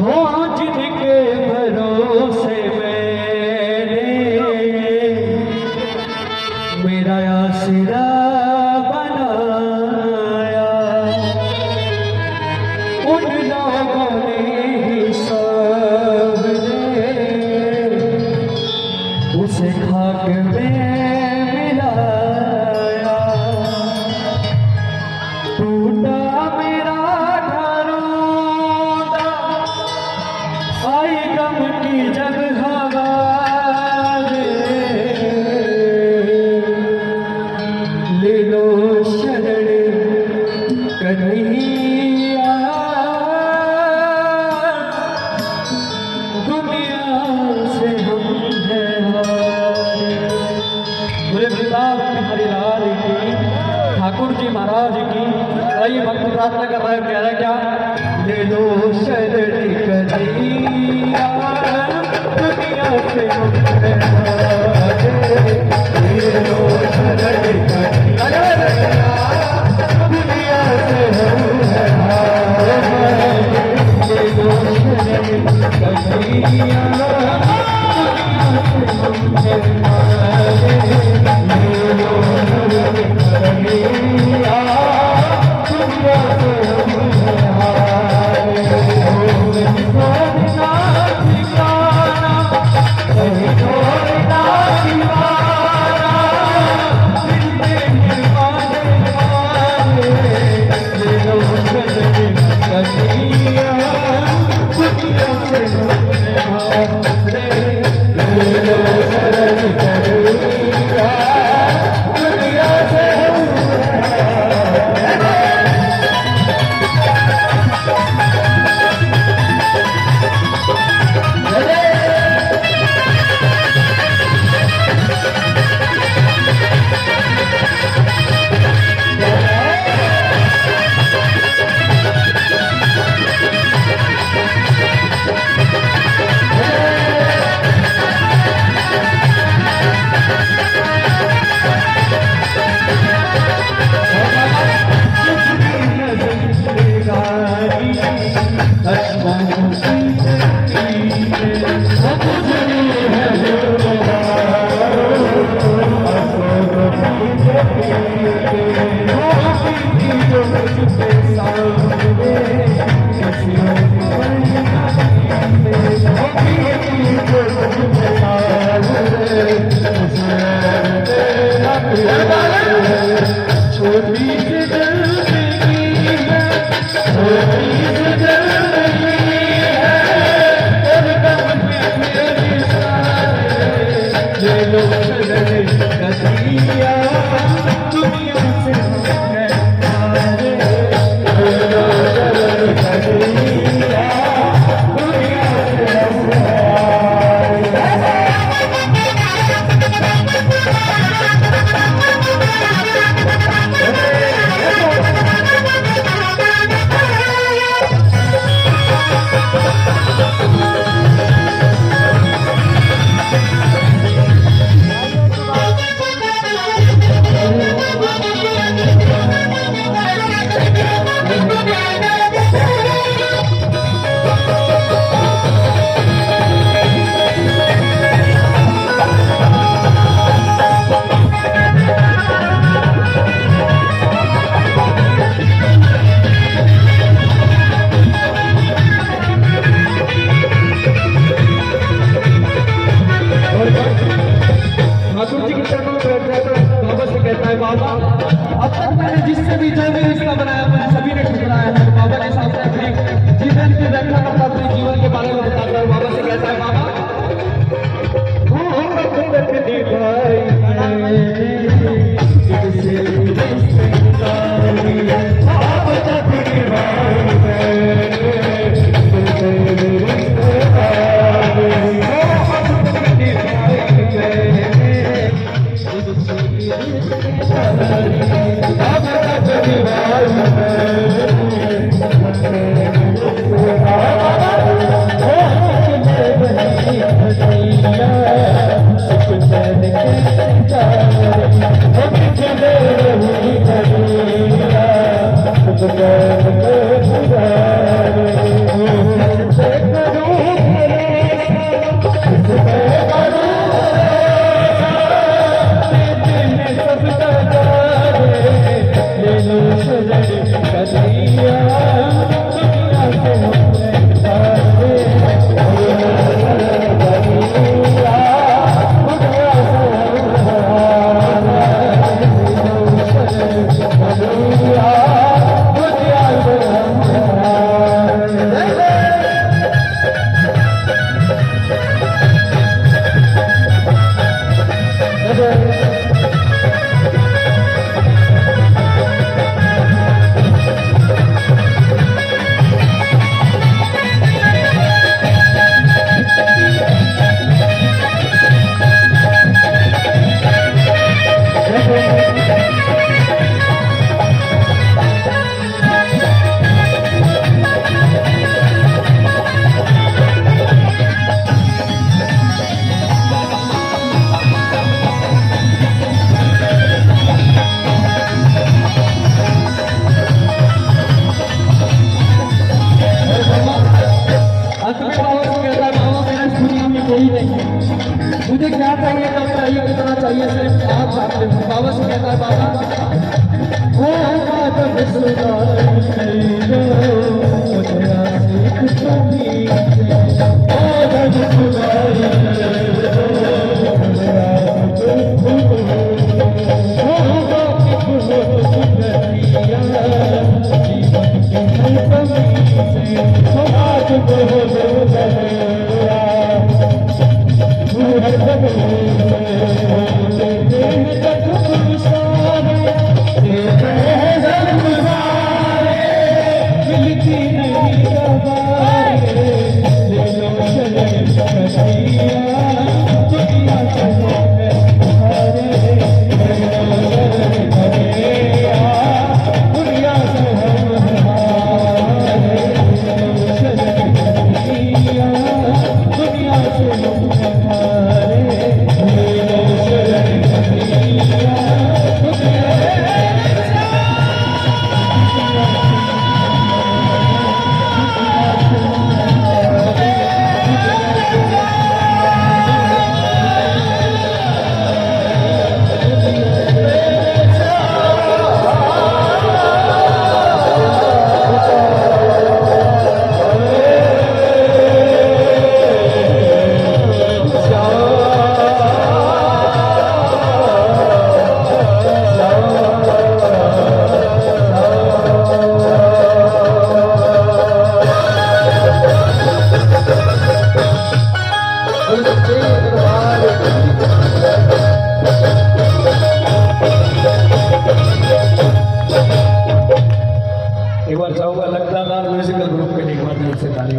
हो जिनके भरोसे मैंने मेरा आसरा बनाया, उन लोगों ने ही सबने उसे खाक में मिलाया। टूटा मेरा घरों आई गम की जब हवा ले लो शरण कन्हैया, दुनिया से हम हैं हारे। बोले वृंदावन बिहारी लाल की, ठाकुर जी महाराज की। आइए भक्त प्रार्थना कर रहे हैं, कह रहे क्या? ले लो शरण कन्हैया, दुनिया से हम हैं हारे। ले लो शरण कन्हैया, दुनिया से हम हैं हारे। ले लो शरण कन्हैया, दुनिया से हम हैं हारे। ले लो शरण कन्हैया, दुनिया से हम हैं हारे। सोना ठिकाना कहीं छोड़ना दीवाना, जिंदे निर्माने वाले। ले लो शरण कन्हैया, दुनिया से हम हैं हारे। ले लो शरण कन्हैया, दुनिया से हम हैं हारे। छोटी सी मुझे क्या चाहिए, कब चाहिए, कितना चाहिए, सिर्फ आप जानते हो। बाबा से कहता है बाबा वो बात सुधार एक बार चाहूंगा लगता म्यूजिकल ग्रुप के लिए एक बार से ताली